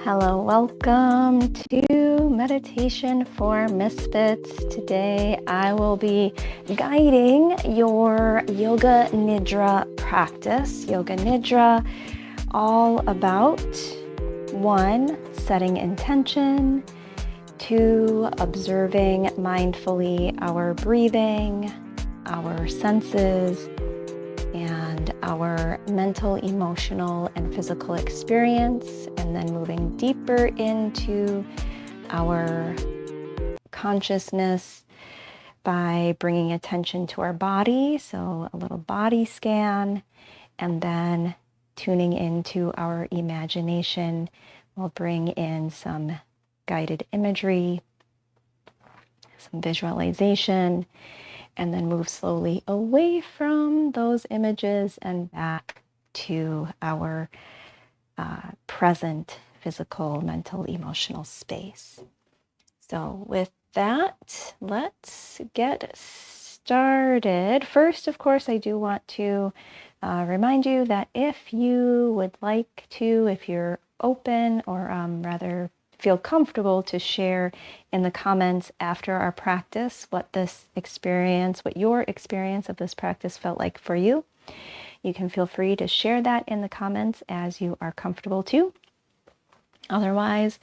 Hello, welcome to Meditation for Misfits. Today I will be guiding your Yoga Nidra practice. Yoga Nidra, all about 1, setting intention, 2, observing mindfully our breathing, our senses, and our mental, emotional, and physical experience, and then moving deeper into our consciousness by bringing attention to our body, so a little body scan, and then tuning into our imagination. We'll bring in some guided imagery, some visualization, and then move slowly away from those images and back to our present physical, mental, emotional space. So with that, let's get started. First, of course, I do want to remind you that if you would like to, if you're open or rather feel comfortable to share in the comments after our practice what your experience of this practice felt like for you. You can feel free to share that in the comments as you are comfortable to. Otherwise,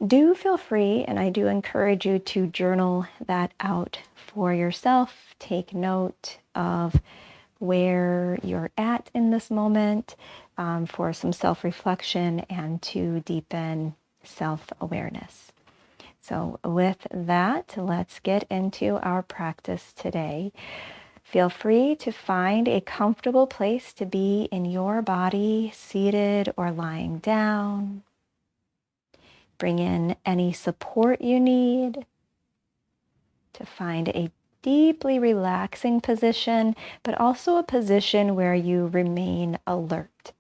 do feel free, and I do encourage you to journal that out for yourself. Take note of where you're at in this moment for some self-reflection and to deepen self-awareness. So with that, let's get into our practice today. Feel free to find a comfortable place to be in your body, seated or lying down. Bring in any support you need to find a deeply relaxing position, but also a position where you remain alert.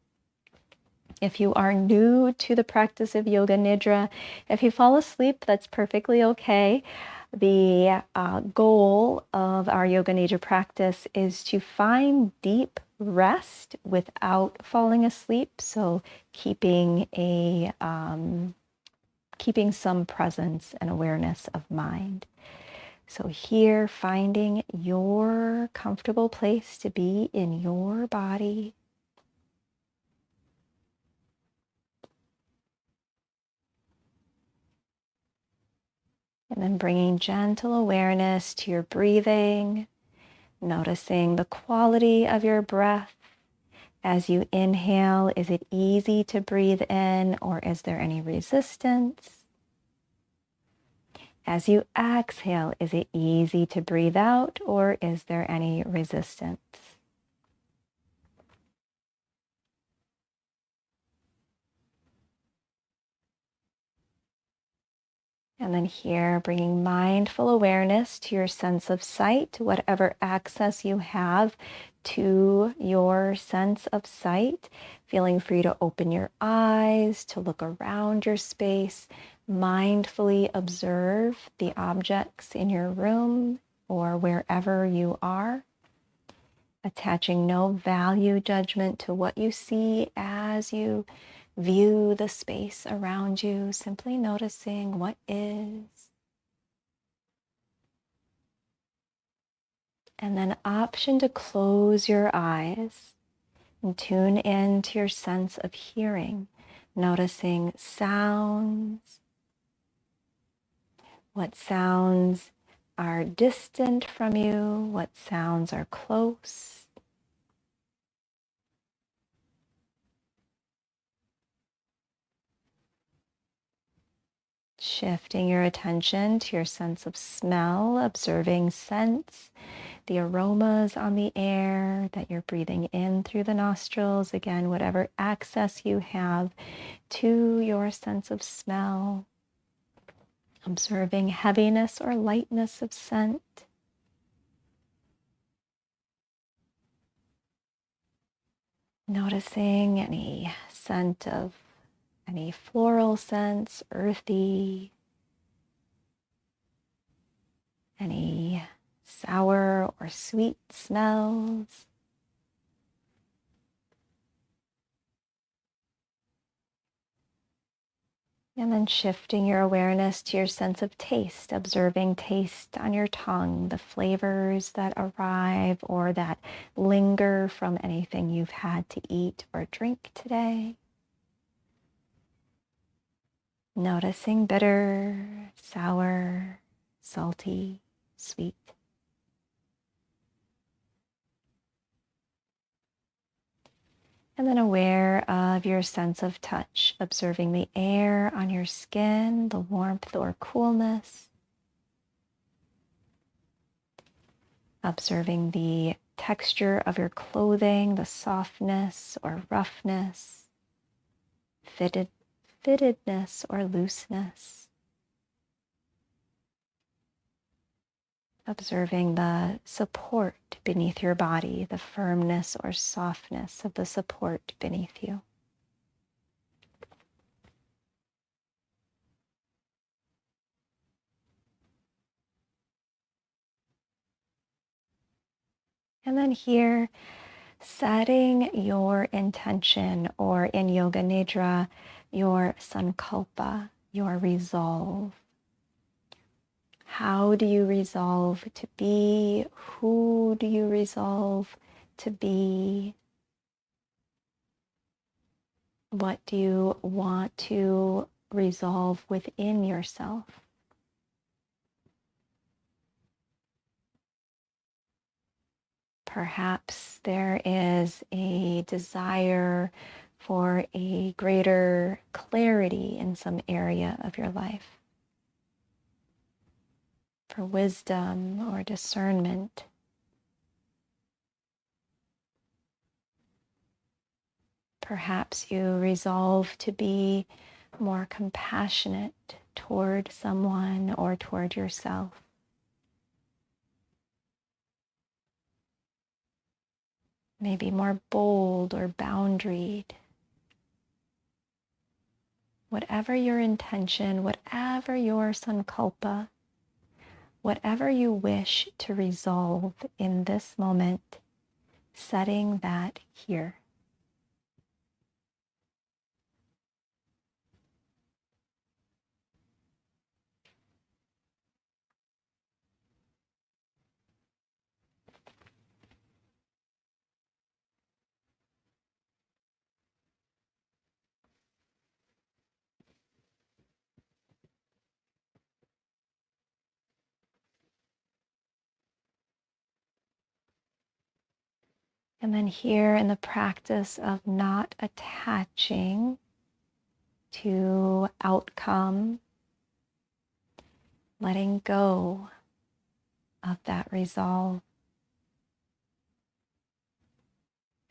If you are new to the practice of Yoga Nidra, if you fall asleep, that's perfectly okay. The goal of our Yoga Nidra practice is to find deep rest without falling asleep. So keeping some presence and awareness of mind. So here, finding your comfortable place to be in your body. And then bringing gentle awareness to your breathing, noticing the quality of your breath. As you inhale, is it easy to breathe in, or is there any resistance? As you exhale, is it easy to breathe out, or is there any resistance? And then here, bringing mindful awareness to your sense of sight, whatever access you have to your sense of sight, feeling free to open your eyes, to look around your space, mindfully observe the objects in your room or wherever you are, attaching no value judgment to what you see as you view the space around you, simply noticing what is. And then option to close your eyes and tune in to your sense of hearing, noticing sounds. What sounds are distant from you? What sounds are close? Shifting your attention to your sense of smell, observing scents, the aromas on the air that you're breathing in through the nostrils. Again, whatever access you have to your sense of smell. Observing heaviness or lightness of scent. Noticing any scent of any floral scents, earthy, any sour or sweet smells. And then shifting your awareness to your sense of taste, observing taste on your tongue, the flavors that arrive or that linger from anything you've had to eat or drink today. Noticing bitter, sour, salty, sweet. And then aware of your sense of touch, observing the air on your skin, the warmth or coolness. Observing the texture of your clothing, the softness or roughness, fittedness or looseness. Observing the support beneath your body, the firmness or softness of the support beneath you. And then here, setting your intention, or in Yoga Nidra, your sankalpa, your resolve. How do you resolve to be? Who do you resolve to be? What do you want to resolve within yourself? Perhaps there is a desire for a greater clarity in some area of your life, for wisdom or discernment. Perhaps you resolve to be more compassionate toward someone or toward yourself. Maybe more bold or boundaried. Whatever your intention, whatever your sankalpa, whatever you wish to resolve in this moment, setting that here. And then here in the practice of not attaching to outcome, letting go of that resolve,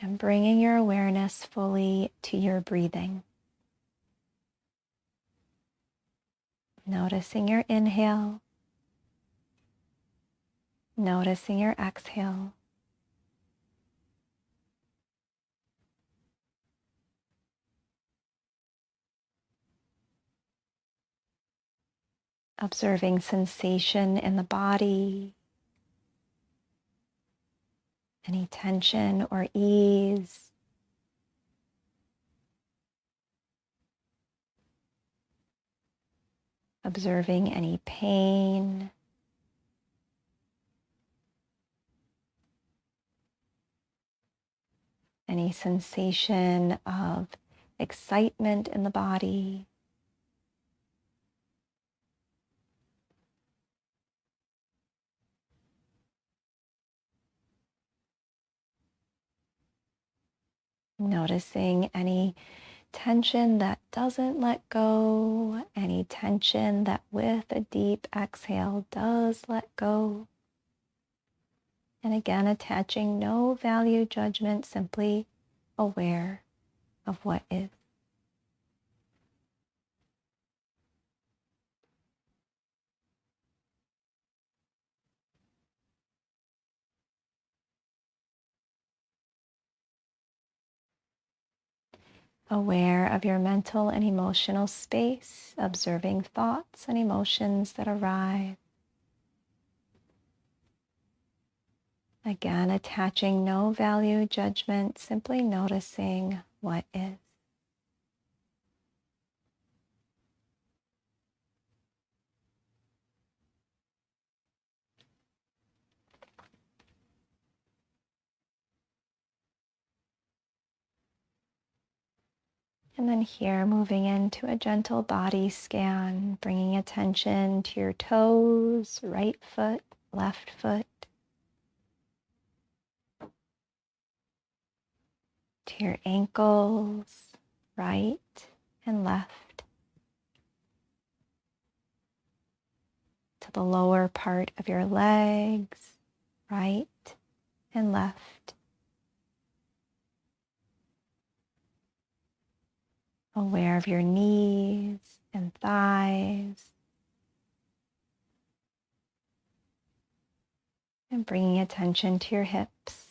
and bringing your awareness fully to your breathing. Noticing your inhale, noticing your exhale. Observing sensation in the body, any tension or ease. Observing any pain. Any sensation of excitement in the body. Noticing any tension that doesn't let go, any tension that with a deep exhale does let go. And again, attaching no value judgment, simply aware of what is. Aware of your mental and emotional space, observing thoughts and emotions that arise. Again, attaching no value judgment, simply noticing what is. And then here, moving into a gentle body scan, bringing attention to your toes, right foot, left foot, to your ankles, right and left, to the lower part of your legs, right and left. Aware of your knees and thighs, and bringing attention to your hips.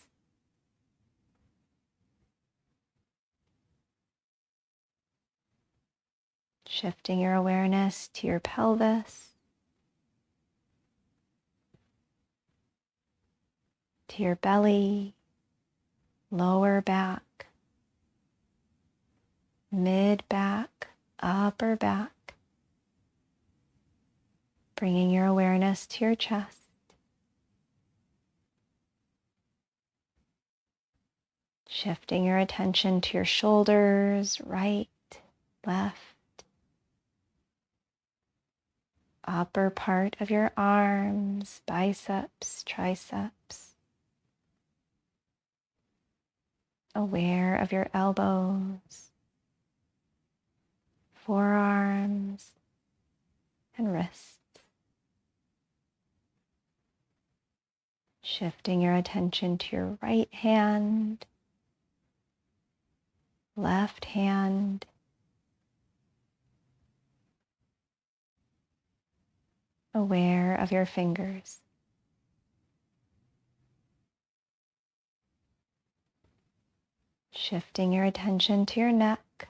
Shifting your awareness to your pelvis, to your belly, lower back, mid back, upper back. Bringing your awareness to your chest. Shifting your attention to your shoulders, right, left, upper part of your arms, biceps, triceps. Aware of your elbows, forearms, and wrists. Shifting your attention to your right hand, left hand, aware of your fingers. Shifting your attention to your neck,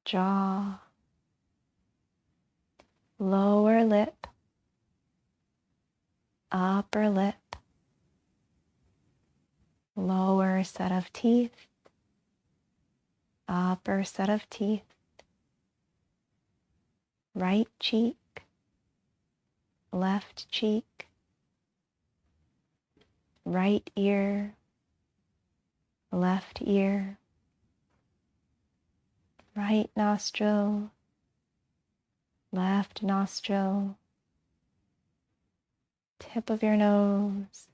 jaw, lower lip, upper lip, lower set of teeth, upper set of teeth, right cheek, left cheek, right ear, left ear, right nostril, left nostril, tip of your nose,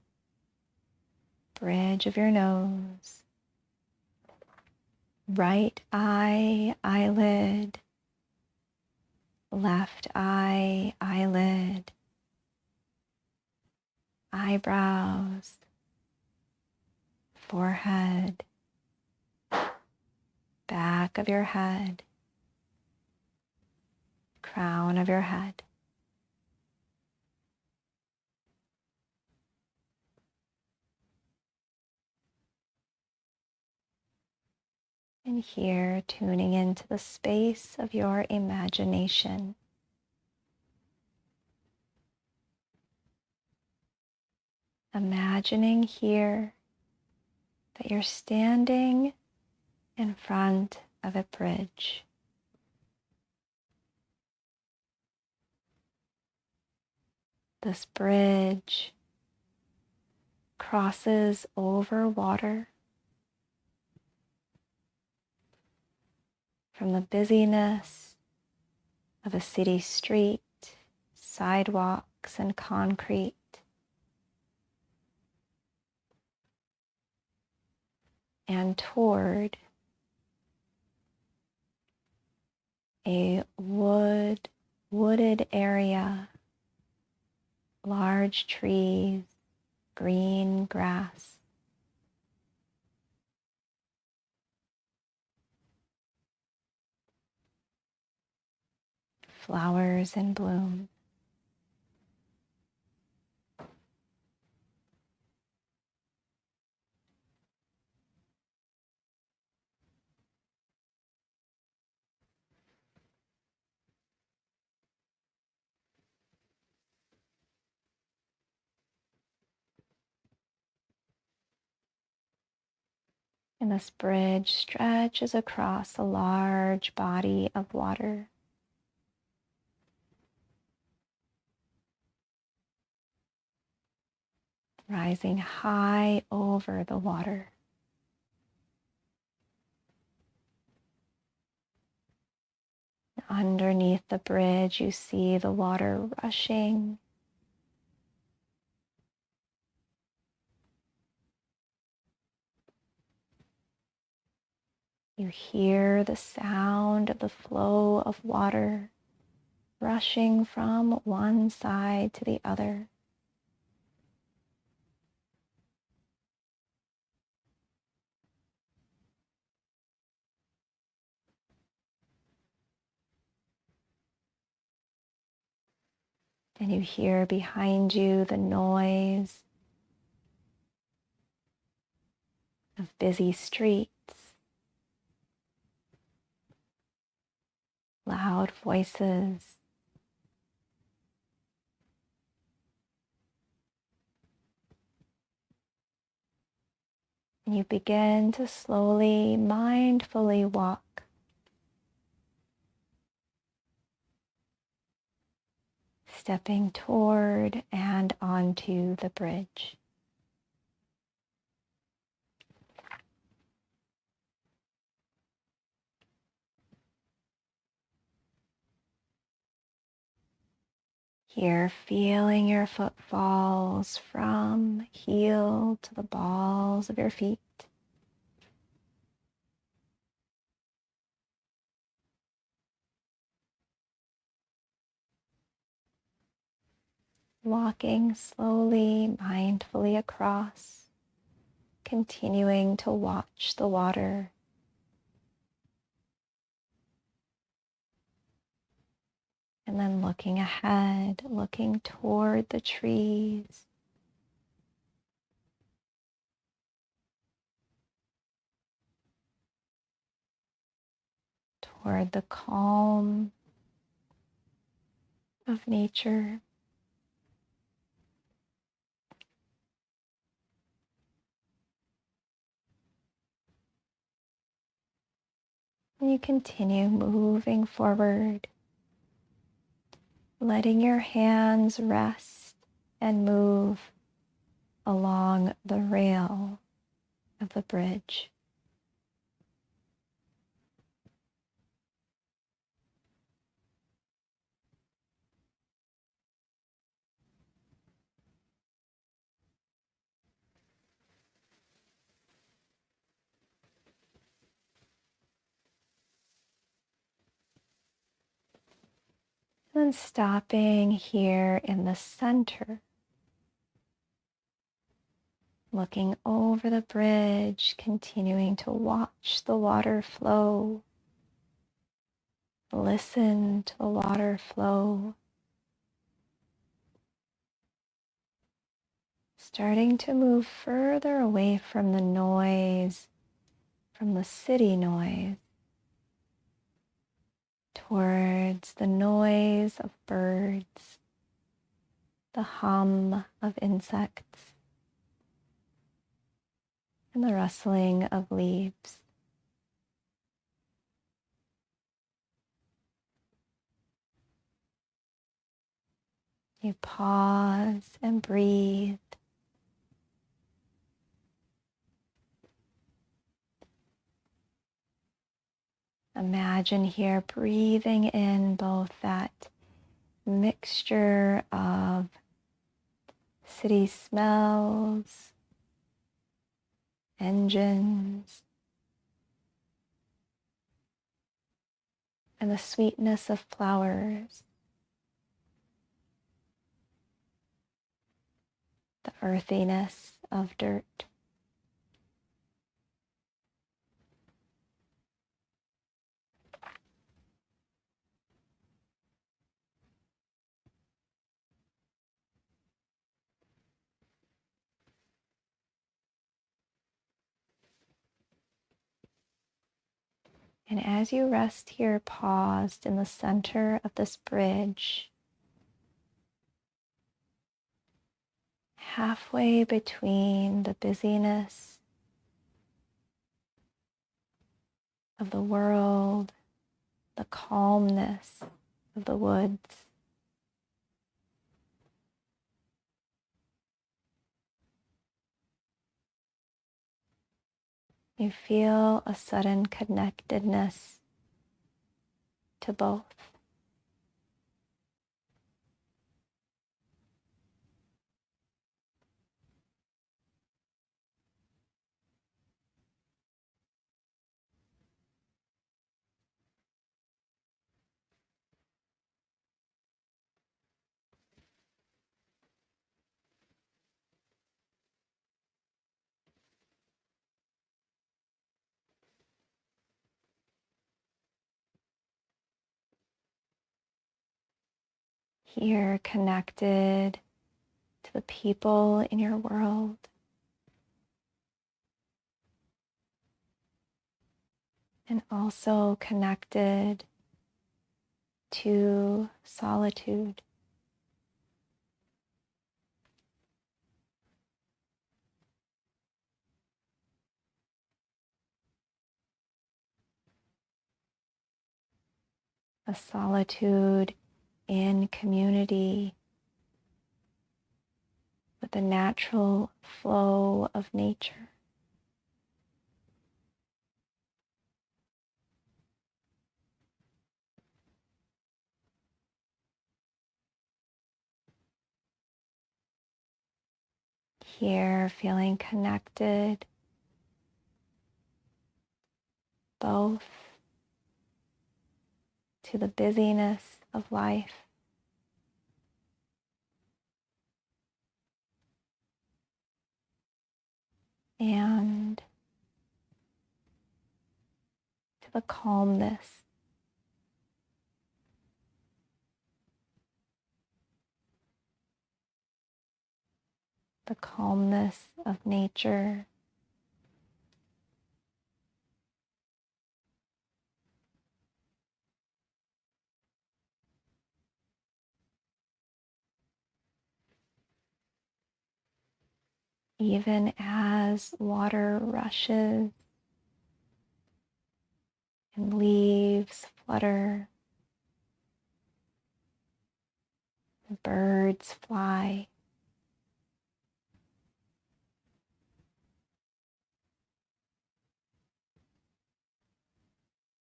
bridge of your nose, right eye, eyelid, left eye, eyelid, eyebrows, forehead, back of your head, crown of your head. And here, tuning into the space of your imagination. Imagining here that you're standing in front of a bridge. This bridge crosses over water from the busyness of a city street, sidewalks and concrete, and toward a wooded area, large trees, green grass. Flowers in bloom. And this bridge stretches across a large body of water. Rising high over the water. underneath the bridge, you see the water rushing. You hear the sound of the flow of water rushing from one side to the other. And you hear behind you the noise of busy streets, loud voices, and you begin to slowly, mindfully walk, stepping toward and onto the bridge. Here, feeling your footfalls from heel to the balls of your feet. Walking slowly, mindfully across, continuing to watch the water. And then looking ahead, looking toward the trees, toward the calm of nature. And you continue moving forward, letting your hands rest and move along the rail of the bridge. And then stopping here in the center, looking over the bridge, continuing to watch the water flow, listen to the water flow, starting to move further away from the noise, from the city noise, towards the noise of birds, the hum of insects, and the rustling of leaves. You pause and breathe. Imagine here breathing in both that mixture of city smells, engines, and the sweetness of flowers, the earthiness of dirt. And as you rest here, paused in the center of this bridge, halfway between the busyness of the world, the calmness of the woods, you feel a sudden connectedness to both. Here, connected to the people in your world, and also connected to solitude. A solitude in community with the natural flow of nature. Here, feeling connected both to the busyness of life and to the calmness of nature. Even as water rushes and leaves flutter, and birds fly.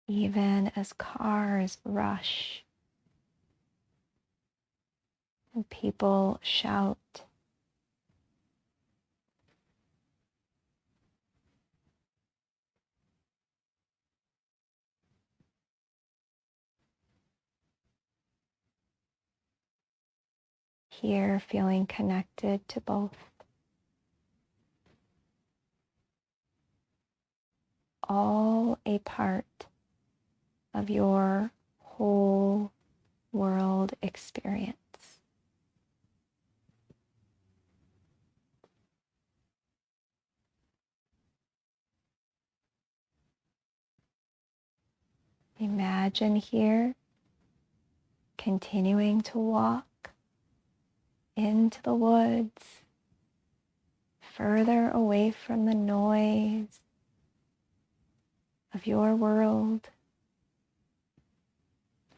Even as cars rush and people shout. Here, feeling connected to both. All a part of your whole world experience. Imagine here continuing to walk into the woods, further away from the noise of your world,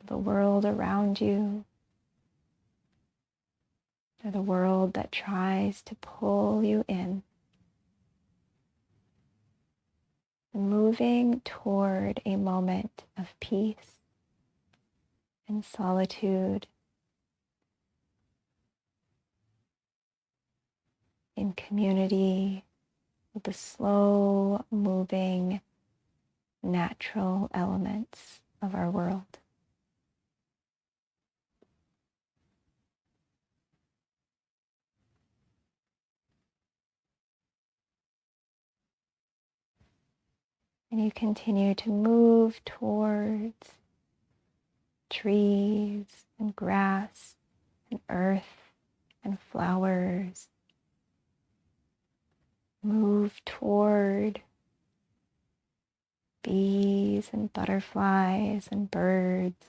the world around you, or the world that tries to pull you in. Moving toward a moment of peace and solitude in community with the slow moving natural elements of our world. And you continue to move towards trees and grass and earth and flowers. Move toward bees and butterflies and birds,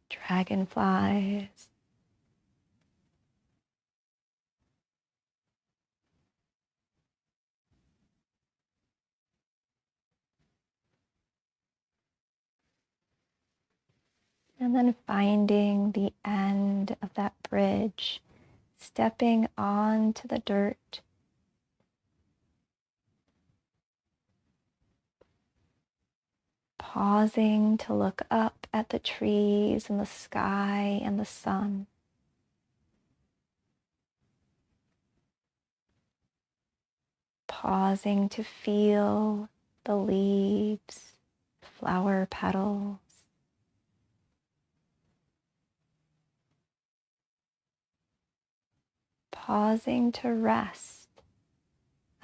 dragonflies. And then finding the end of that bridge, stepping onto the dirt, pausing to look up at the trees and the sky and the sun. Pausing to feel the leaves, flower petals. Pausing to rest.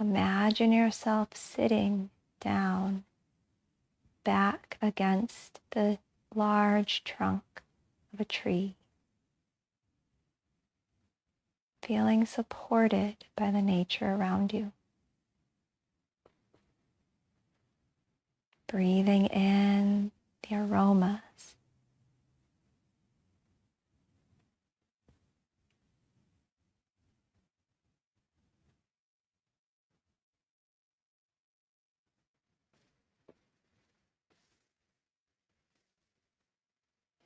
Imagine yourself sitting down, back against the large trunk of a tree, feeling supported by the nature around you. Breathing in the aromas.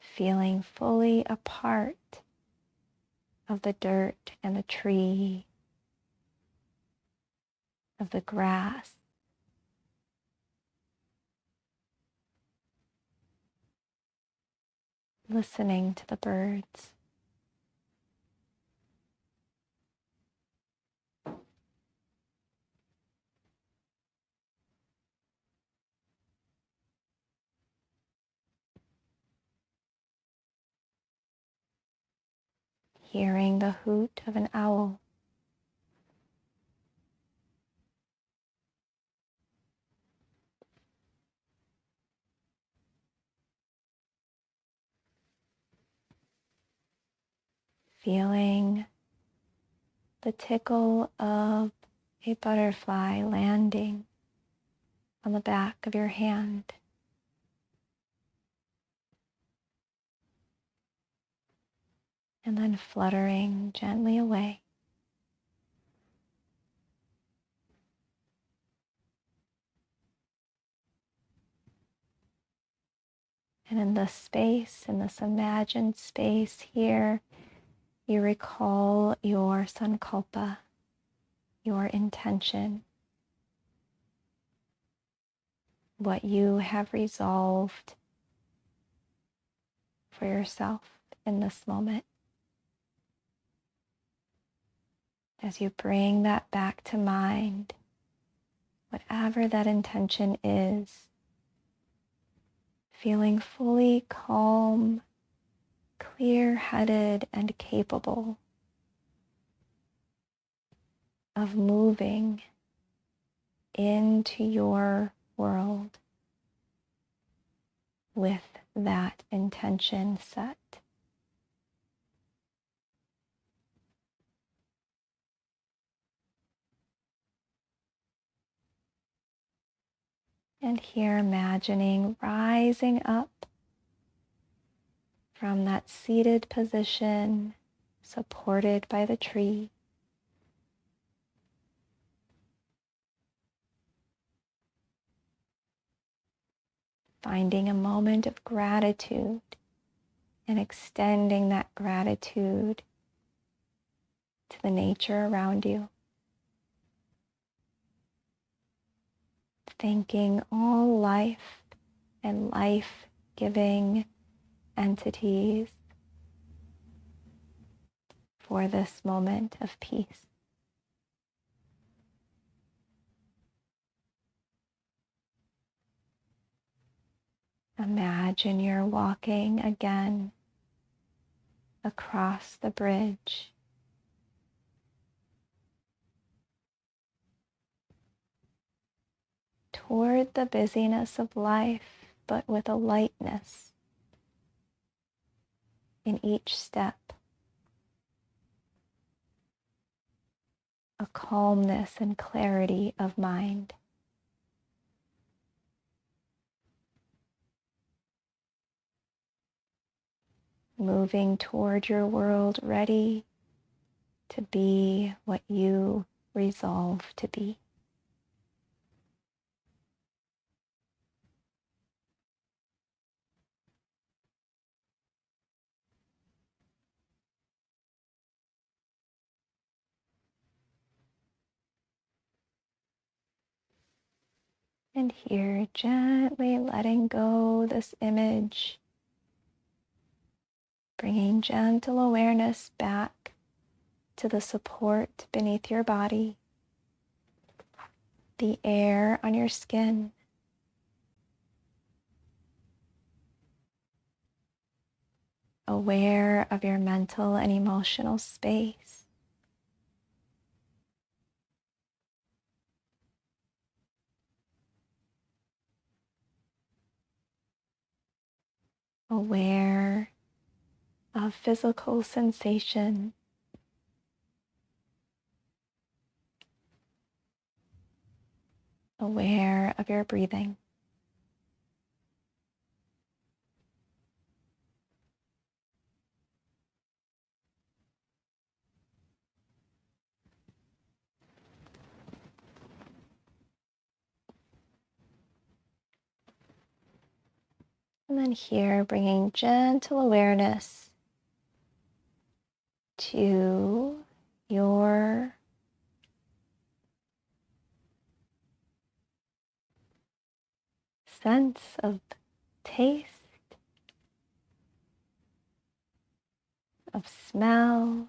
Feeling fully a part of the dirt and the tree, of the grass. Listening to the birds. Hearing the hoot of an owl. Feeling the tickle of a butterfly landing on the back of your hand. And then fluttering gently away. And in this space, in this imagined space here, you recall your sankalpa, your intention, what you have resolved for yourself in this moment. As you bring that back to mind, whatever that intention is, feeling fully calm, clear-headed, and capable of moving into your world with that intention set. And here imagining rising up from that seated position, supported by the tree, finding a moment of gratitude and extending that gratitude to the nature around you. Thanking all life and life-giving entities for this moment of peace. Imagine you're walking again across the bridge, toward the busyness of life, but with a lightness in each step, a calmness and clarity of mind. Moving toward your world, ready to be what you resolve to be. And here, gently letting go this image, bringing gentle awareness back to the support beneath your body, the air on your skin, aware of your mental and emotional space. Aware of physical sensation, aware of your breathing. And then here, bringing gentle awareness to your sense of taste, of smell,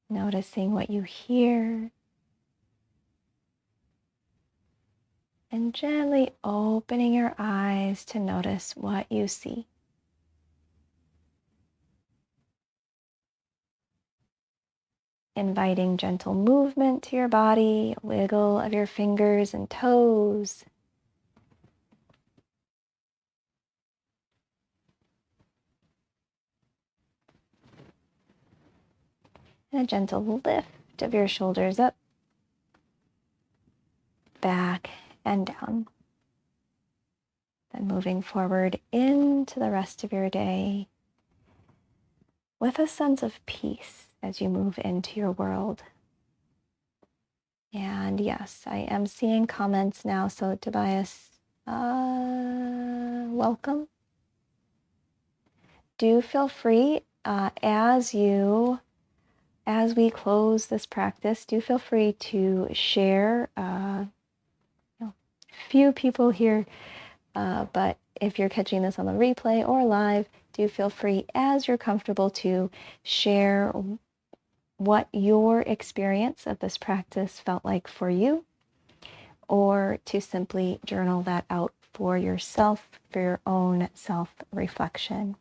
noticing what you hear, and gently opening your eyes to notice what you see. Inviting gentle movement to your body, a wiggle of your fingers and toes. And a gentle lift of your shoulders up, back, and down. Then moving forward into the rest of your day with a sense of peace as you move into your world. And yes, I am seeing comments now. So Tobias, welcome. Do feel free as we close this practice, do feel free to share. Few people here, but if you're catching this on the replay or live, do feel free as you're comfortable to share what your experience of this practice felt like for you, or to simply journal that out for yourself, for your own self-reflection.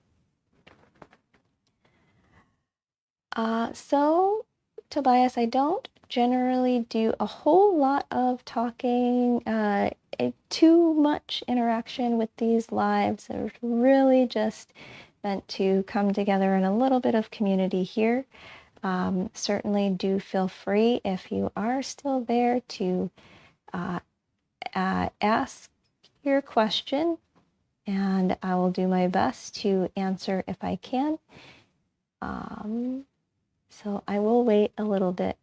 So, Tobias, I don't generally do a whole lot of talking, too much interaction with these lives. They're really just meant to come together in a little bit of community here. Certainly do feel free, if you are still there, to ask your question, and I will do my best to answer if I can. So I will wait a little bit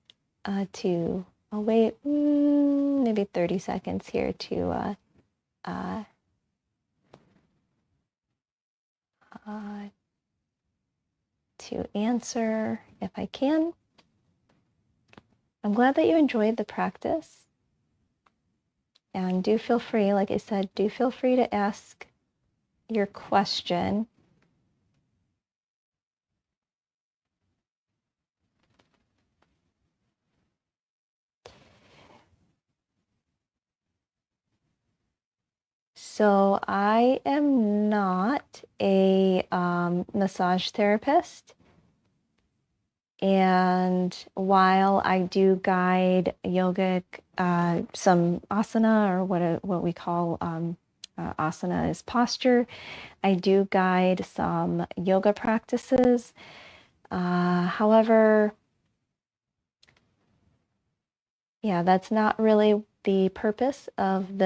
I'll wait maybe 30 seconds here to answer if I can. I'm glad that you enjoyed the practice. And do feel free, like I said, do feel free to ask your question. So I am not a massage therapist. And while I do guide yogic, some asana, or what we call asana is posture, I do guide some yoga practices. However, yeah, that's not really the purpose of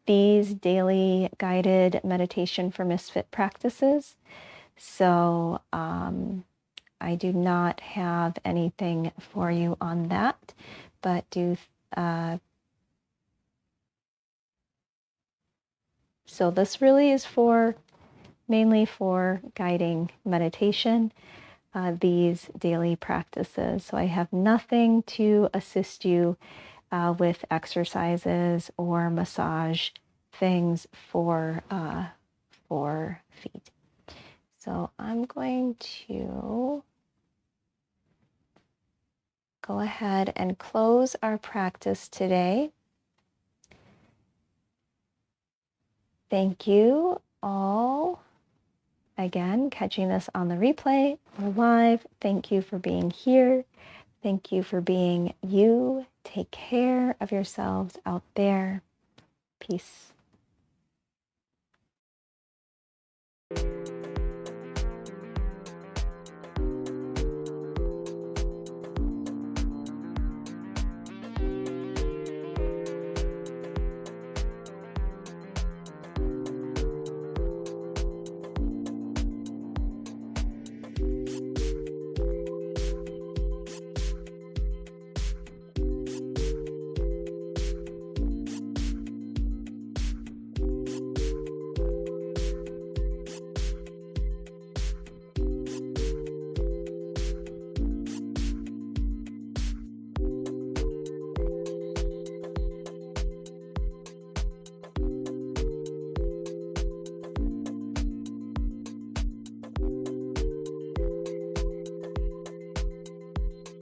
these daily guided meditation for misfit practices. So I do not have anything for you on that, but so this really is mainly for guiding meditation. these daily practices. So I have nothing to assist you with exercises or massage things for feet. So I'm going to go ahead and close our practice today. Thank you all. Again, catching this on the replay or live, thank you for being here. Thank you for being you. Take care of yourselves out there. Peace.